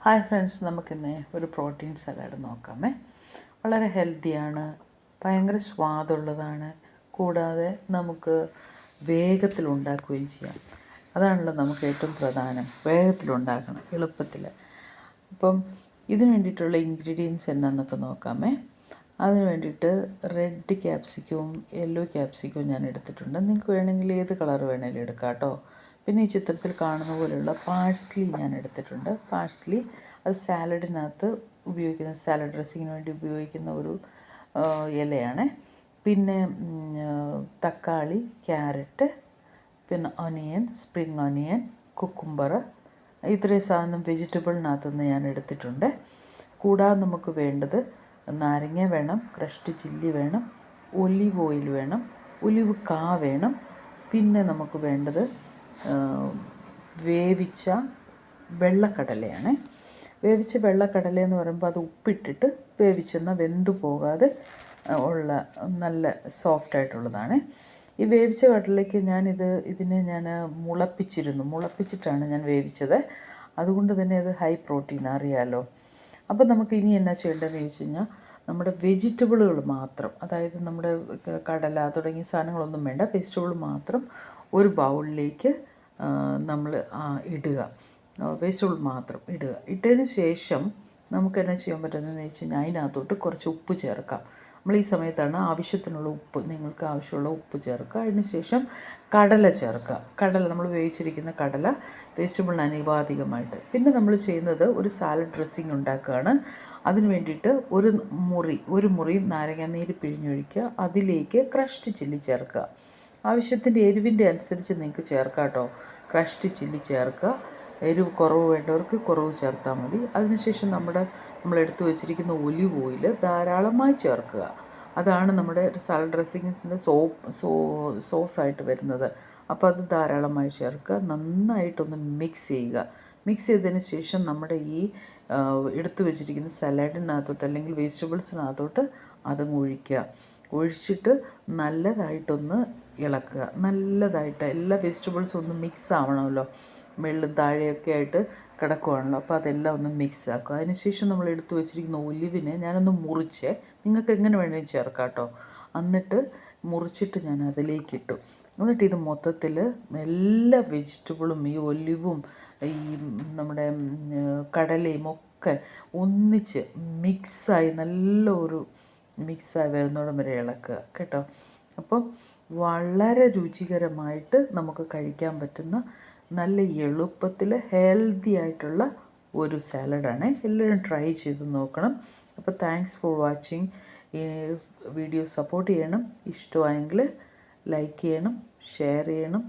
Hi friends, നമുക്കിന്ന് ഒരു protein salad നോക്കാമേ. വളരെ ഹെൽത്തിയാണ്, ഭയങ്കര സ്വാദുള്ളതാണ്, കൂടാതെ നമുക്ക് വേഗത്തിലുണ്ടാക്കുകയും ചെയ്യാം. അതാണല്ലോ നമുക്ക് ഏറ്റവും പ്രധാനം, വേഗത്തിലുണ്ടാക്കണം, എളുപ്പത്തിൽ. അപ്പം ഇതിന് വേണ്ടിയിട്ടുള്ള ഇൻഗ്രീഡിയൻസ് എന്നാന്നൊക്കെ നോക്കാമേ. അതിന് വേണ്ടിയിട്ട് റെഡ് ക്യാപ്സിക്കവും യെല്ലോ ക്യാപ്സിക്കവും ഞാൻ എടുത്തിട്ടുണ്ട്. നിങ്ങൾക്ക് വേണമെങ്കിൽ ഏത് കളർ വേണമെങ്കിലും എടുക്കാം കേട്ടോ. പിന്നെ ഈ ചിത്രത്തിൽ കാണുന്ന പോലെയുള്ള പാഴ്സ്ലി ഞാൻ എടുത്തിട്ടുണ്ട്. പാഴ്സ്ലി അത് സാലഡിനകത്ത് ഉപയോഗിക്കുന്ന, സാലഡ് ഡ്രസ്സിങ്ങിന് വേണ്ടി ഉപയോഗിക്കുന്ന ഒരു ഇലയാണ്. പിന്നെ തക്കാളി, ക്യാരറ്റ്, പിന്നെ ഒനിയൻ, സ്പ്രിങ് ഒനിയൻ, കുക്കുംബർ, ഇത്രയും സാധനം വെജിറ്റബിളിനകത്ത് നിന്ന് ഞാൻ എടുത്തിട്ടുണ്ട്. കൂടാതെ നമുക്ക് വേണ്ടത് നാരങ്ങ വേണം, ക്രഷ്ഡ് ചില്ലി വേണം, ഒലിവ് ഓയിൽ വേണം, ഒലിവ് കാ വേണം. പിന്നെ നമുക്ക് വേണ്ടത് വേവിച്ച വെള്ളക്കടലയാണ്. വേവിച്ച വെള്ളക്കടല എന്ന് പറയുമ്പോൾ അത് ഉപ്പിട്ടിട്ട് വേവിച്ചെന്നാൽ വെന്തു പോകാതെ ഉള്ള നല്ല സോഫ്റ്റായിട്ടുള്ളതാണ്. ഈ വേവിച്ച കടലയ്ക്ക് ഇതിനെ ഞാൻ മുളപ്പിച്ചിട്ടാണ് ഞാൻ വേവിച്ചത്. അതുകൊണ്ട് തന്നെ അത് ഹൈ പ്രോട്ടീൻ, അറിയാമല്ലോ. അപ്പോൾ നമുക്ക് ഇനി എന്നാ ചെയ്യേണ്ടതെന്ന് ചോദിച്ചു കഴിഞ്ഞാൽ, നമ്മുടെ വെജിറ്റബിളുകൾ മാത്രം, അതായത് നമ്മുടെ കടല തുടങ്ങിയ സാധനങ്ങളൊന്നും വേണ്ട, വെജിറ്റബിൾ മാത്രം ഒരു ബൗളിലേക്ക് നമ്മൾ ഇടുക. വെജിറ്റബിൾ മാത്രം ഇടുക. ഇട്ടതിന് ശേഷം നമുക്ക് എന്നാ ചെയ്യാൻ പറ്റുന്നതെന്ന് വെച്ച് കഴിഞ്ഞാൽ, അതിനകത്തോട്ട് കുറച്ച് ഉപ്പ് ചേർക്കാം. നമ്മൾ ഈ സമയത്താണ് ആവശ്യത്തിനുള്ള ഉപ്പ്, നിങ്ങൾക്ക് ആവശ്യമുള്ള ഉപ്പ് ചേർക്കുക. അതിന് ശേഷം കടല ചേർക്കുക. കടല നമ്മൾ വേവിച്ചിരിക്കുന്ന കടല വെജിറ്റബിളിന് അനുപാതികമായിട്ട്. പിന്നെ നമ്മൾ ചെയ്യുന്നത് ഒരു സാലഡ് ഡ്രസ്സിങ് ഉണ്ടാക്കുകയാണ്. അതിന് വേണ്ടിയിട്ട് ഒരു മുറി നാരങ്ങ നീര് പിഴിഞ്ഞൊഴിക്കുക. അതിലേക്ക് ക്രഷ്ഡ് ചില്ലി ചേർക്കുക. ആവശ്യത്തിൻ്റെ എരിവിൻ്റെ അനുസരിച്ച് നിങ്ങൾക്ക് ചേർക്കാം കേട്ടോ. ക്രഷ്ഡ് ചില്ലി ചേർക്കുക. എരിവ് കുറവ് വേണ്ടവർക്ക് കുറവ് ചേർത്താൽ മതി. അതിനുശേഷം നമ്മൾ എടുത്തു വെച്ചിരിക്കുന്ന ഒലിവ് ഓയിൽ ധാരാളമായി ചേർക്കുക. അതാണ് നമ്മുടെ സാലഡ് ഡ്രസ്സിങ്സിൻ്റെ സോസായിട്ട് വരുന്നത്. അപ്പോൾ അത് ധാരാളമായി ചേർക്കുക. നന്നായിട്ടൊന്ന് മിക്സ് ചെയ്യുക. മിക്സ് ചെയ്തതിന് ശേഷം നമ്മുടെ ഈ എടുത്തു വെച്ചിരിക്കുന്ന സലാഡിനകത്തോട്ട് അല്ലെങ്കിൽ വെജിറ്റബിൾസിനകത്തോട്ട് അതങ്ങ് ഒഴിച്ചിട്ട് നല്ലതായിട്ടൊന്ന് ഇളക്കുക. നല്ലതായിട്ട് എല്ലാ വെജിറ്റബിൾസും ഒന്ന് മിക്സ് ആവണമല്ലോ. വെള്ളം താഴെയൊക്കെ ആയിട്ട് കിടക്കുവാണല്ലോ. അപ്പോൾ അതെല്ലാം ഒന്ന് മിക്സ് ആക്കുക. അതിനുശേഷം നമ്മൾ എടുത്തു വെച്ചിരിക്കുന്ന ഒലിവിനെ ഞാനൊന്ന് മുറിച്ച്, നിങ്ങൾക്ക് എങ്ങനെ വേണമെങ്കിൽ ചേർക്കാം കേട്ടോ. എന്നിട്ട് മുറിച്ചിട്ട് ഞാൻ അതിലേക്കിട്ടു. എന്നിട്ട് ഇത് മൊത്തത്തിൽ എല്ലാ വെജിറ്റബിളും ഈ ഒലിവും ഈ നമ്മുടെ കടലയും ഒക്കെ ഒന്നിച്ച് നല്ലൊരു മിക്സായി വരുന്നോടം വരെ ഇളക്കുക കേട്ടോ. അപ്പം വളരെ രുചികരമായിട്ട് നമുക്ക് കഴിക്കാൻ പറ്റുന്ന നല്ല എളുപ്പത്തിൽ ഹെൽത്തി ആയിട്ടുള്ള ഒരു സാലഡാണ്. എല്ലാവരും ട്രൈ ചെയ്ത് നോക്കണം. അപ്പോൾ താങ്ക്സ് ഫോർ വാച്ചിങ്. ഈ വീഡിയോ സപ്പോർട്ട് ചെയ്യണം. ഇഷ്ടമായെങ്കിൽ ലൈക്ക് ചെയ്യണം, ഷെയർ ചെയ്യണം,